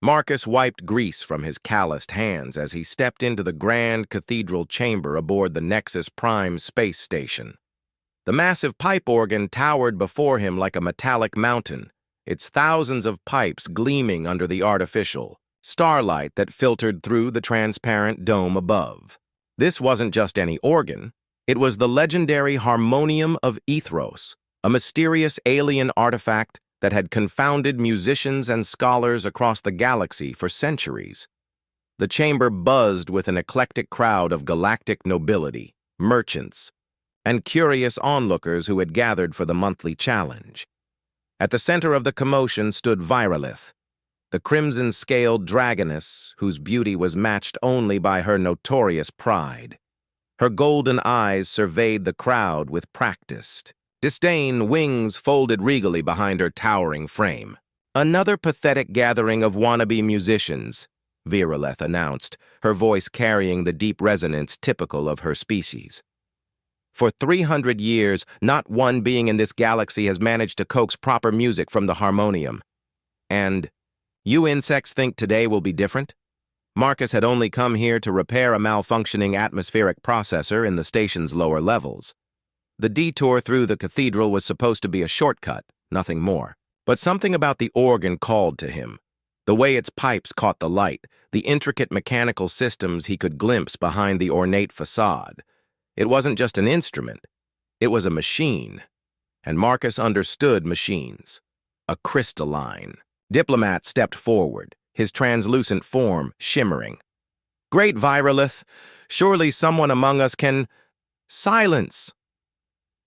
Marcus wiped grease from his calloused hands as he stepped into the grand cathedral chamber aboard the Nexus Prime space station. The massive pipe organ towered before him like a metallic mountain, its thousands of pipes gleaming under the artificial starlight that filtered through the transparent dome above. This wasn't just any organ. It was the legendary Harmonium of Ethros, a mysterious alien artifact that had confounded musicians and scholars across the galaxy for centuries. The chamber buzzed with an eclectic crowd of galactic nobility, merchants, and curious onlookers who had gathered for the monthly challenge. At the center of the commotion stood Virolith, the crimson-scaled dragoness whose beauty was matched only by her notorious pride. Her golden eyes surveyed the crowd with practiced disdain, wings folded regally behind her towering frame. "Another pathetic gathering of wannabe musicians," Virolith announced, her voice carrying the deep resonance typical of her species. "For 300 years, not one being in this galaxy has managed to coax proper music from the harmonium. And you insects think today will be different?" Marcus had only come here to repair a malfunctioning atmospheric processor in the station's lower levels. The detour through the cathedral was supposed to be a shortcut, nothing more. But something about the organ called to him. The way its pipes caught the light, the intricate mechanical systems he could glimpse behind the ornate facade. It wasn't just an instrument. It was a machine. And Marcus understood machines. A crystalline. Diplomat stepped forward, his translucent form shimmering. "Great Virolith, surely someone among us can—" "Silence!"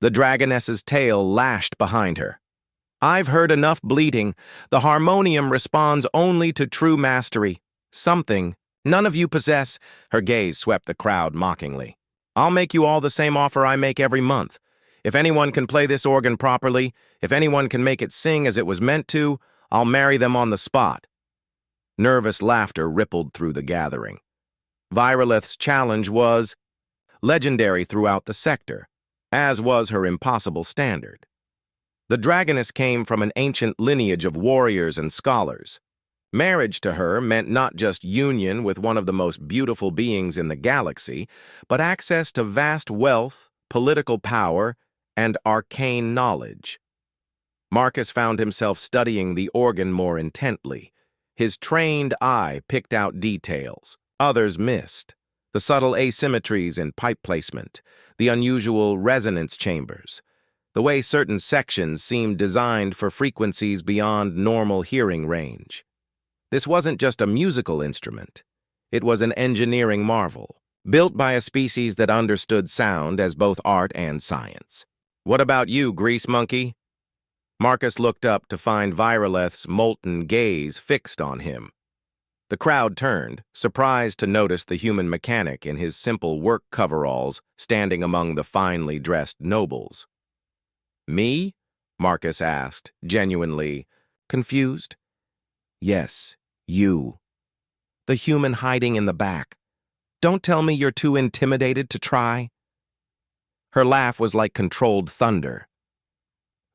The dragoness's tail lashed behind her. "I've heard enough bleating. The harmonium responds only to true mastery. Something none of you possess." Her gaze swept the crowd mockingly. "I'll make you all the same offer I make every month. If anyone can play this organ properly, if anyone can make it sing as it was meant to, I'll marry them on the spot." Nervous laughter rippled through the gathering. Virolith's challenge was legendary throughout the sector, as was her impossible standard. The dragoness came from an ancient lineage of warriors and scholars. Marriage to her meant not just union with one of the most beautiful beings in the galaxy, but access to vast wealth, political power, and arcane knowledge. Marcus found himself studying the organ more intently. His trained eye picked out details others missed. The subtle asymmetries in pipe placement, the unusual resonance chambers, the way certain sections seemed designed for frequencies beyond normal hearing range. This wasn't just a musical instrument. It was an engineering marvel, built by a species that understood sound as both art and science. "What about you, grease monkey?" Marcus looked up to find Virolith's molten gaze fixed on him. The crowd turned, surprised to notice the human mechanic in his simple work coveralls standing among the finely dressed nobles. "Me?" Marcus asked, genuinely confused. "Yes, you. The human hiding in the back. Don't tell me you're too intimidated to try." Her laugh was like controlled thunder.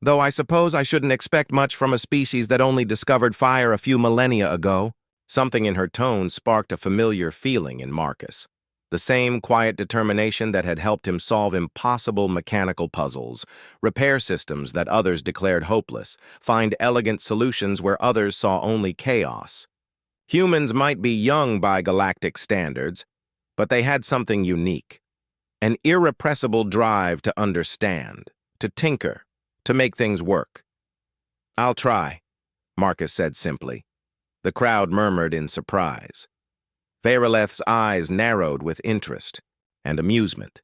"Though I suppose I shouldn't expect much from a species that only discovered fire a few millennia ago." Something in her tone sparked a familiar feeling in Marcus. The same quiet determination that had helped him solve impossible mechanical puzzles, repair systems that others declared hopeless, find elegant solutions where others saw only chaos. Humans might be young by galactic standards, but they had something unique. An irrepressible drive to understand, to tinker, to make things work. "I'll try," Marcus said simply. The crowd murmured in surprise. Virolith's eyes narrowed with interest and amusement.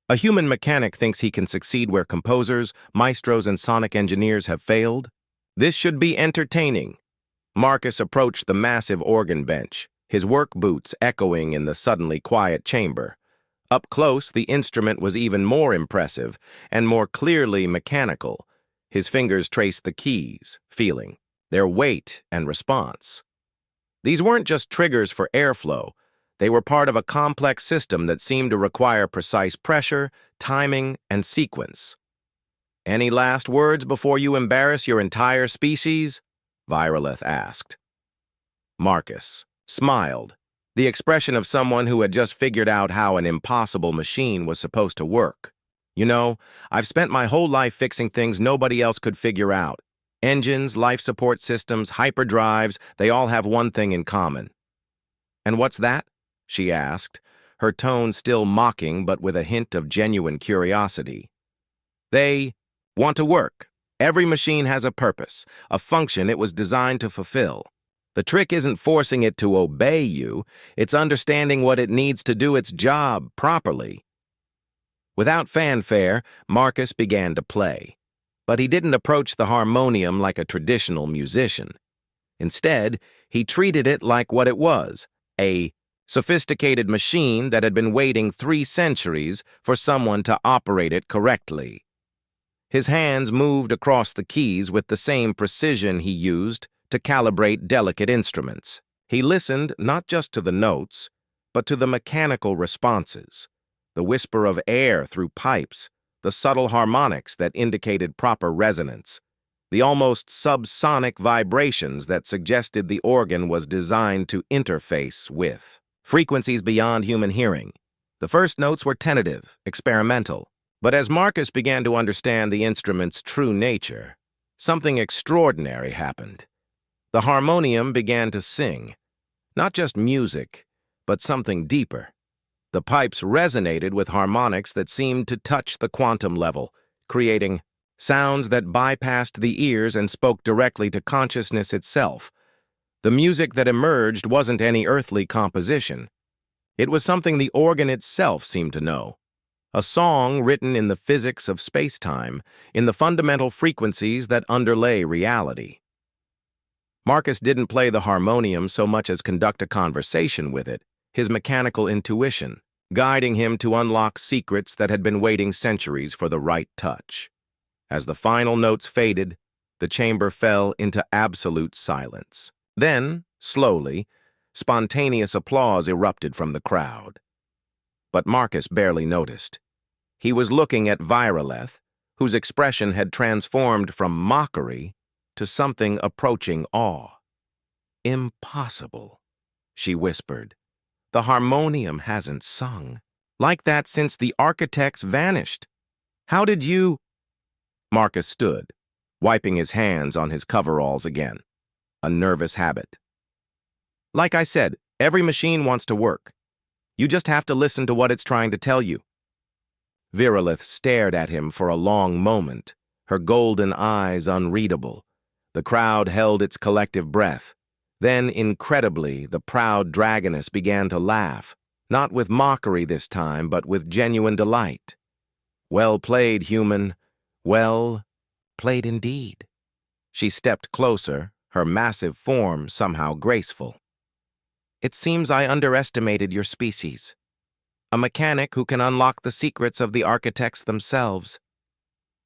A human mechanic thinks he can succeed where composers, maestros, and sonic engineers have failed? This should be entertaining. Marcus approached the massive organ bench, his work boots echoing in the suddenly quiet chamber. Up close, the instrument was even more impressive and more clearly mechanical. His fingers traced the keys, feeling their weight and response. These weren't just triggers for airflow. They were part of a complex system that seemed to require precise pressure, timing, and sequence. "Any last words before you embarrass your entire species?" Virolith asked. Marcus smiled, the expression of someone who had just figured out how an impossible machine was supposed to work. You know, I've spent my whole life fixing things nobody else could figure out. Engines, life support systems, hyperdrives, they all have one thing in common. And what's that? She asked, her tone still mocking but with a hint of genuine curiosity. They want to work. Every machine has a purpose, a function it was designed to fulfill. The trick isn't forcing it to obey you, it's understanding what it needs to do its job properly. Without fanfare, Marcus began to play. But he didn't approach the harmonium like a traditional musician. Instead, he treated it like what it was, a sophisticated machine that had been waiting 3 centuries for someone to operate it correctly. His hands moved across the keys with the same precision he used to calibrate delicate instruments. He listened not just to the notes, but to the mechanical responses, the whisper of air through pipes, the subtle harmonics that indicated proper resonance, the almost subsonic vibrations that suggested the organ was designed to interface with frequencies beyond human hearing. The first notes were tentative, experimental, but as Marcus began to understand the instrument's true nature, something extraordinary happened. The harmonium began to sing, not just music, but something deeper. The pipes resonated with harmonics that seemed to touch the quantum level, creating sounds that bypassed the ears and spoke directly to consciousness itself. The music that emerged wasn't any earthly composition. It was something the organ itself seemed to know. A song written in the physics of space-time, in the fundamental frequencies that underlay reality. Marcus didn't play the harmonium so much as conduct a conversation with it, his mechanical intuition, guiding him to unlock secrets that had been waiting centuries for the right touch. As the final notes faded, the chamber fell into absolute silence. Then, slowly, spontaneous applause erupted from the crowd. But Marcus barely noticed. He was looking at Viroleth, whose expression had transformed from mockery to something approaching awe. "Impossible," she whispered. "The harmonium hasn't sung like that since the architects vanished. How did you—" Marcus stood, wiping his hands on his coveralls again. A nervous habit. "Like I said, every machine wants to work. You just have to listen to what it's trying to tell you." Viroleth stared at him for a long moment, her golden eyes unreadable. The crowd held its collective breath. Then, incredibly, the proud dragoness began to laugh, not with mockery this time, but with genuine delight. "Well played, human. Well played indeed." She stepped closer, her massive form somehow graceful. "It seems I underestimated your species. A mechanic who can unlock the secrets of the architects themselves."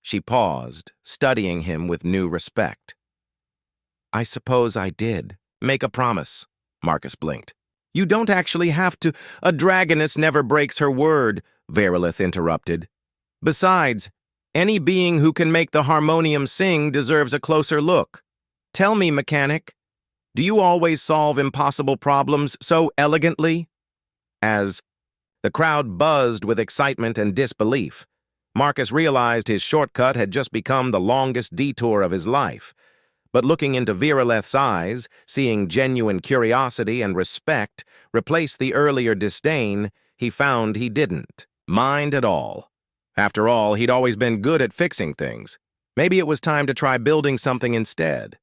She paused, studying him with new respect. "I suppose I did. Make a promise," Marcus blinked. "You don't actually have to—" "A dragoness never breaks her word," Viroleth interrupted. "Besides, any being who can make the harmonium sing deserves a closer look. Tell me, mechanic, do you always solve impossible problems so elegantly?" As the crowd buzzed with excitement and disbelief, Marcus realized his shortcut had just become the longest detour of his life. But looking into Viroleth's eyes, seeing genuine curiosity and respect replace the earlier disdain, he found he didn't mind at all. After all, he'd always been good at fixing things. Maybe it was time to try building something instead.